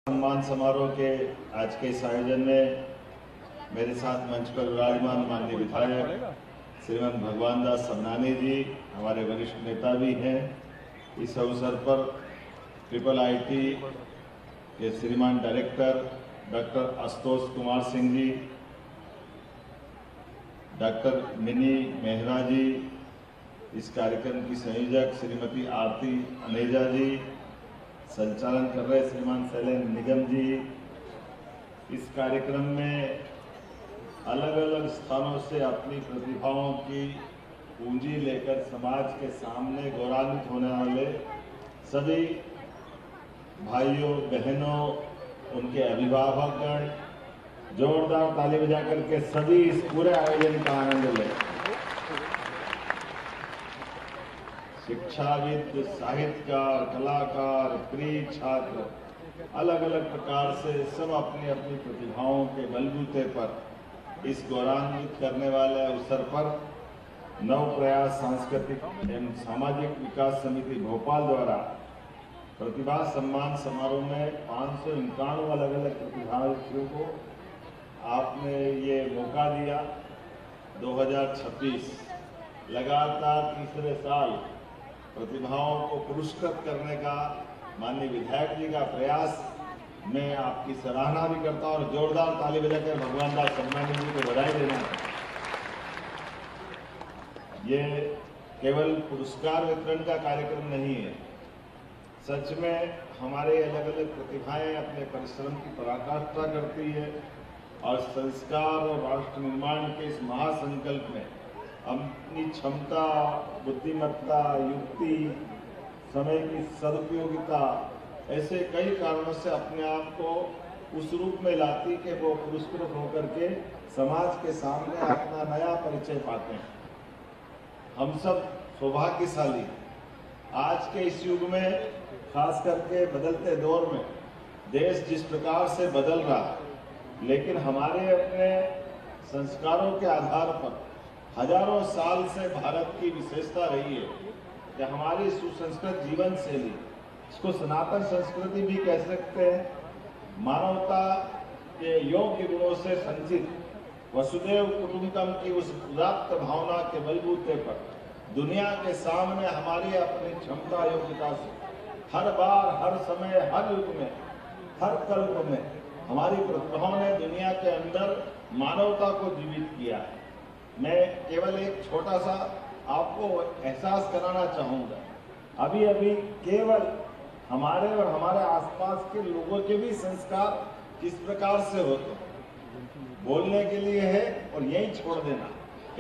सम्मान समारोह के आज के इस आयोजन में मेरे साथ मंच पर विराजमान माननीय विधायक श्रीमान भगवान दास समनानी जी हमारे वरिष्ठ नेता भी हैं। इस अवसर पर IIIT के श्रीमान director doctor Ashutosh Kumar Singh ji, doctor mini Mehra जी, इस कार्यक्रम की संयोजक श्रीमती आरती अनेजा जी, संचालन कर रहे श्रीमान शैलेंद्र निगम जी। इस कार्यक्रम में अलग अलग स्थानों से अपनी प्रतिभाओं की पूंजी लेकर समाज के सामने गौरवान्वित होने वाले सभी भाइयों बहनों, उनके अभिभावकगण जोरदार ताली बजा करके सभी इस पूरे आयोजन का आनंद लें। शिक्षाविद, साहित्यकार, कलाकार, प्रिय छात्र, अलग अलग प्रकार से सब अपनी अपनी प्रतिभाओं के बलबूते पर इस गौरवान्वित करने वाले अवसर पर नव प्रयास सांस्कृतिक एवं सामाजिक विकास समिति भोपाल द्वारा प्रतिभा सम्मान समारोह में 591 अलग अलग प्रतिभागियों को आपने ये मौका दिया। 2026 लगातार तीसरे साल प्रतिभाओं को पुरस्कृत करने का माननीय विधायक जी का प्रयास मैं आपकी सराहना भी करता हूं और जोरदार ताली बजाकर भगवान दास समनानी जी को बधाई देना। ये केवल पुरस्कार वितरण का कार्यक्रम नहीं है, सच में हमारे अलग अलग प्रतिभाएं अपने परिश्रम की पराकाष्ठा करती है और संस्कार और राष्ट्र निर्माण के इस महासंकल्प में अपनी क्षमता, बुद्धिमत्ता, युक्ति, समय की सदुपयोगिता, ऐसे कई कारणों से अपने आप को उस रूप में लाती कि वो पुरस्कृत होकर के समाज के सामने अपना नया परिचय पाते हैं। हम सब सौभाग्यशाली आज के इस युग में, खास करके बदलते दौर में देश जिस प्रकार से बदल रहा है, लेकिन हमारे अपने संस्कारों के आधार पर हजारों साल से भारत की विशेषता रही है कि हमारी सुसंस्कृत जीवन शैली, इसको सनातन संस्कृति भी कह सकते हैं, मानवता के योग्य गुणों से संचित वसुदेव कुटुंबकम की उस उदात्त भावना के बलबूते पर दुनिया के सामने हमारी अपनी क्षमता योग्यता से हर बार, हर समय, हर युग में, हर कल्प में हमारी प्रतिभाओं ने दुनिया के अंदर मानवता को जीवित किया है। मैं केवल एक छोटा सा आपको एहसास कराना चाहूँगा। अभी अभी केवल हमारे और हमारे आसपास के लोगों के भी संस्कार किस प्रकार से होते हैं, बोलने के लिए है और यही छोड़ देना।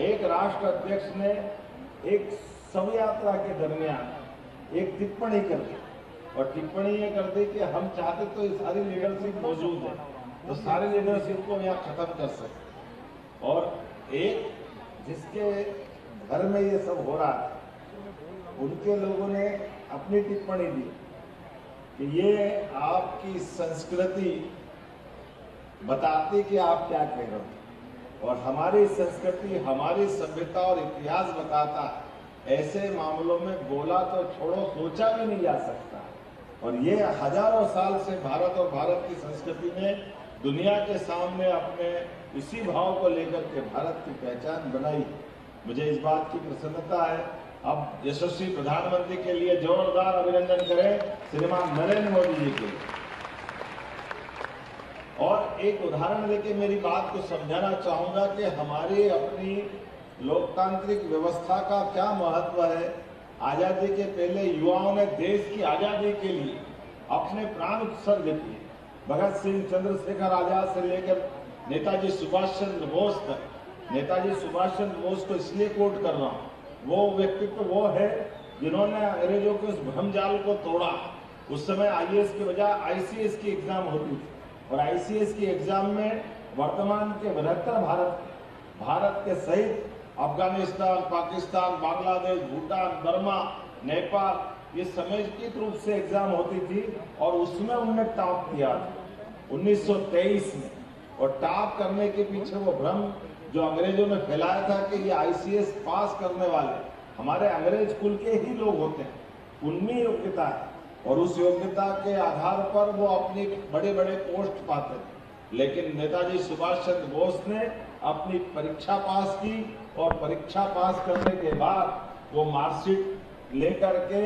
एक राष्ट्र अध्यक्ष ने एक शव यात्रा के दरमियान एक टिप्पणी कर दी और टिप्पणी ये कर दी कि हम चाहते तो ये सारी लीडरशिप मौजूद है तो सारी लीडरशिप को यहाँ खत्म कर सकते, और एक जिसके घर में ये सब हो रहा है उनके लोगों ने अपनी टिप्पणी दी कि ये आपकी संस्कृति बताती कि आप क्या कह रहे हो, और हमारी संस्कृति, हमारी सभ्यता और इतिहास बताता ऐसे मामलों में बोला तो छोड़ो, सोचा भी नहीं जा सकता। और ये हजारों साल से भारत और भारत की संस्कृति में दुनिया के सामने अपने इसी भाव को लेकर के भारत की पहचान बनाई। मुझे इस बात की प्रसन्नता है। अब यशस्वी प्रधानमंत्री के लिए जोरदार अभिनंदन करें श्रीमान नरेंद्र मोदी जी के। और एक उदाहरण देके मेरी बात को समझाना चाहूंगा कि हमारी अपनी लोकतांत्रिक व्यवस्था का क्या महत्व है। आजादी के पहले युवाओं ने देश की आजादी के लिए अपने प्राण उत्सर्ग किए। भगत सिंह, चंद्रशेखर आजाद से लेकर नेताजी सुभाष चंद्र बोस तक। नेताजी सुभाष चंद्र बोस को इसलिए कोट कर रहा हूँ, वो व्यक्तित्व वो है जिन्होंने अंग्रेजों के उस भ्रमजाल को तोड़ा। उस समय IAS की बजाय ICS की एग्जाम होती थी और ICS की एग्जाम में वर्तमान के 72 भारत के सहित अफगानिस्तान, पाकिस्तान, बांग्लादेश, भूटान, बर्मा, नेपाल, ये समेकित रूप से एग्जाम होती थी और उसमें उन्होंने टॉप किया 1923 में। और टॉप करने के पीछे वो भ्रम जो अंग्रेजों ने फैलाया था कि ये ICS पास करने वाले हमारे अंग्रेज कुल के ही लोग होते हैं, उनमें योग्यता है। और उस योग्यता के आधार पर वो अपनी बड़े बड़े पोस्ट पाते थे। लेकिन नेताजी सुभाष चंद्र बोस ने अपनी परीक्षा पास की और परीक्षा पास करने के बाद वो मार्कशीट लेकर के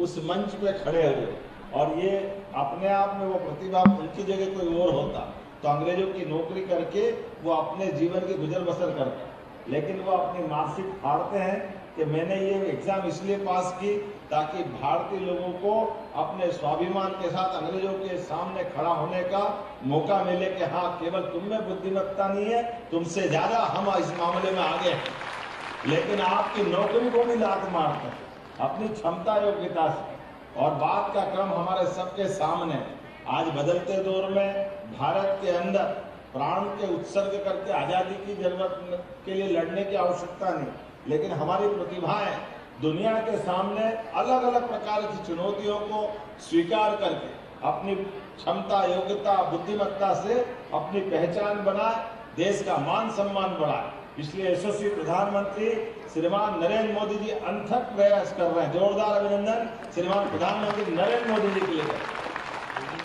उस मंच पे खड़े हुए, और ये अपने आप में वो प्रतिभा उनकी जगह कोई और होता तो अंग्रेजों की नौकरी करके वो अपने जीवन की गुजर बसर करते, लेकिन वो अपनी मार्कशीट फाड़ते हैं कि मैंने ये एग्जाम इसलिए पास की ताकि भारतीय लोगों को अपने स्वाभिमान के साथ अंग्रेजों के सामने खड़ा होने का मौका मिले कि हाँ, केवल तुम में बुद्धिमत्ता नहीं है, तुमसे ज्यादा हम इस मामले में आगे हैं। लेकिन आपकी नौकरी को भी लात मारते हैं अपनी क्षमता योग्यता से। और बात का क्रम हमारे सबके सामने, आज बदलते दौर में भारत के अंदर प्राण के उत्सर्ग करके आजादी की जरूरत के लिए लड़ने की आवश्यकता नहीं, लेकिन हमारी प्रतिभाएं दुनिया के सामने अलग अलग प्रकार की चुनौतियों को स्वीकार करके अपनी क्षमता योग्यता बुद्धिमत्ता से अपनी पहचान बनाए, देश का मान सम्मान बढ़ाए। इसलिए यशस्वी प्रधानमंत्री श्रीमान नरेंद्र मोदी जी अनथक प्रयास कर रहे हैं। जोरदार अभिनंदन श्रीमान प्रधानमंत्री नरेंद्र मोदी जी के लिए।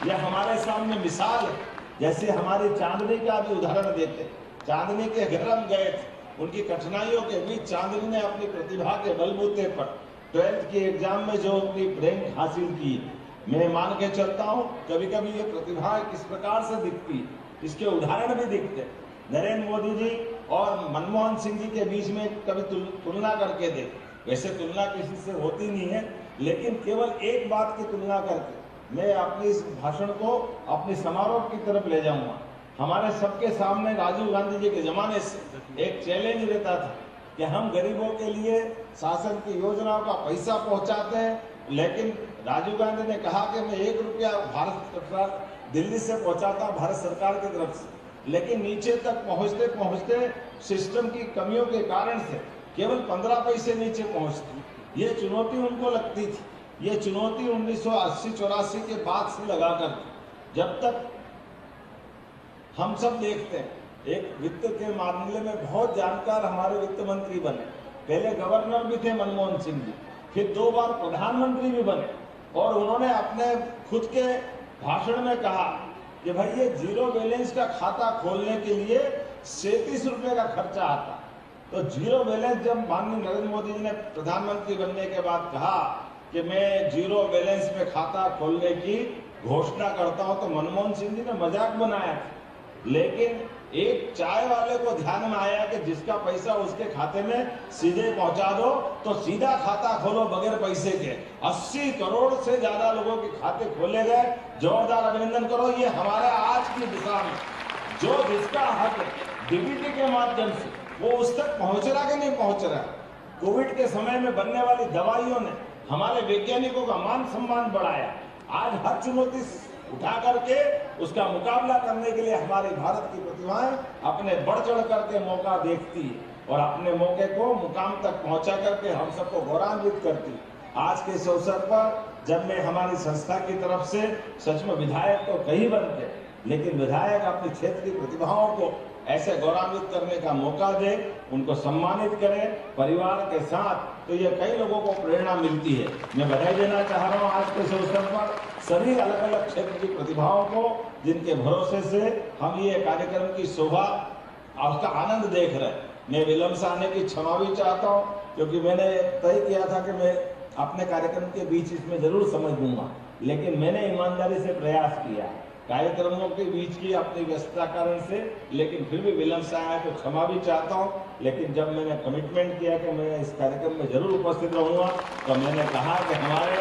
यह हमारे सामने मिसाल है। जैसे हमारी चांदनी का भी उदाहरण देते, चांदनी के घर हम गए थे, उनकी कठिनाइयों के बीच चांदनी ने अपनी प्रतिभा के बलबूते पर 12th की एग्जाम में जो अपनी रैंक हासिल की, मैं मान के चलता हूँ कभी कभी ये प्रतिभा किस प्रकार से दिखती है, इसके उदाहरण भी दिखते। नरेंद्र मोदी जी और मनमोहन सिंह जी के बीच में कभी तुलना करके देख, वैसे तुलना किसी से होती नहीं है, लेकिन केवल एक बात की तुलना करके मैं अपनी इस भाषण को अपनी समारोह की तरफ ले जाऊंगा। हमारे सबके सामने राजीव गांधी जी के जमाने से एक चैलेंज रहता था कि हम गरीबों के लिए शासन की योजनाओं का पैसा पहुंचाते हैं, लेकिन राजीव गांधी ने कहा कि मैं 1 रुपया भारत सरकार दिल्ली से पहुंचाता भारत सरकार की तरफ से, लेकिन नीचे तक पहुंचते पहुंचते सिस्टम की कमियों के कारण से केवल 15 पैसे नीचे पहुंचती। ये चुनौती उनको लगती थी। ये चुनौती 1980-84 के बाद से लगाकर, जब तक हम सब देखते हैं एक वित्त के मामले में बहुत जानकार हमारे वित्त मंत्री बने, पहले गवर्नर भी थे मनमोहन सिंह जी, फिर 2 बार प्रधानमंत्री भी बने, और उन्होंने अपने खुद के भाषण में कहा कि भाई ये जीरो बैलेंस का खाता खोलने के लिए 37 रुपए का खर्चा आता। तो जीरो बैलेंस जब माननीय नरेंद्र मोदी जी ने प्रधानमंत्री बनने के बाद कहा कि मैं जीरो बैलेंस में खाता खोलने की घोषणा करता हूं, तो मनमोहन सिंह जी ने मजाक बनाया था, लेकिन एक चाय वाले को ध्यान में आया कि जिसका पैसा उसके खाते में सीधे पहुंचा दो तो सीधा खाता खोलो बगैर पैसे के। 80 करोड़ से ज्यादा लोगों के खाते खोले गए। जोरदार अभिनंदन करो। ये हमारा आज की दिशा में जो जिसका हक डीबीटी के माध्यम से वो उस तक पहुंच रहा कि नहीं पहुंच रहा। कोविड के समय में बनने वाली दवाइयों ने हमारे वैज्ञानिकों का मान सम्मान बढ़ाया। आज हर चुनौती उठा करके उसका मुकाबला करने के लिए हमारी भारत की प्रतिभाएं अपने बढ़ चढ़ करके मौका देखती है और अपने मौके को मुकाम तक पहुंचा करके हम सबको गौरवान्वित करती। आज के इस अवसर पर जब मैं हमारी संस्था की तरफ से सच में विधायक तो कई बनते, लेकिन विधायक अपने क्षेत्र की प्रतिभाओं को ऐसे गौरवान्वित करने का मौका दे, उनको सम्मानित करें परिवार के साथ, तो ये कई लोगों को प्रेरणा मिलती है। मैं बधाई देना चाह रहा हूँ आज के इस अवसर पर सभी अलग अलग क्षेत्र की प्रतिभाओं को, जिनके भरोसे से हम ये कार्यक्रम की शोभा और उसका आनंद देख रहे हैं। मैं विलंब से आने की क्षमा भी चाहता हूँ, क्योंकि मैंने तय किया था कि मैं अपने कार्यक्रम के बीच इसमें जरूर समझ दूंगा, लेकिन मैंने ईमानदारी से प्रयास किया कार्यक्रमों के बीच की अपनी व्यस्तता कारण से, लेकिन फिर भी विलंब से आया तो क्षमा भी चाहता हूँ। लेकिन जब मैंने कमिटमेंट किया कि मैं इस कार्यक्रम में जरूर उपस्थित रहूंगा, तो मैंने कहा कि हमारे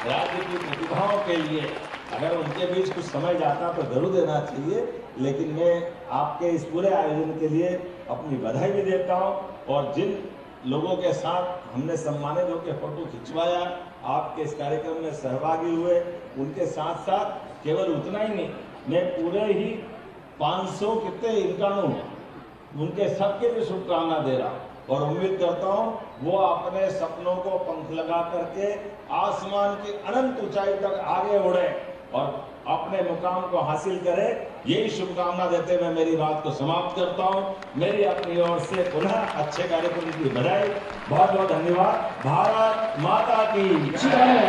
राज्य की प्रतिभाओं के लिए अगर उनके बीच कुछ समय जाता तो जरूर देना चाहिए। लेकिन मैं आपके इस पूरे आयोजन के लिए अपनी बधाई भी देता हूँ, और जिन लोगों के साथ हमने सम्मानित होकर फोटो खिंचवाया, आपके इस कार्यक्रम में सहभागी हुए, उनके साथ साथ केवल उतना ही नहीं, मैं पूरे ही 500 कितने इंकानों उनके सबके लिए शुभकामना दे रहा हूँ, और उम्मीद करता हूँ वो अपने सपनों को पंख लगा करके आसमान की अनंत ऊंचाई तक आगे उड़े और अपने मुकाम को हासिल करे। यही शुभकामना देते हुए मेरी बात को समाप्त करता हूँ। मेरी अपनी ओर से पुनः अच्छे कार्यक्रम की बधाई। बहुत बहुत धन्यवाद। भारत माता की जय।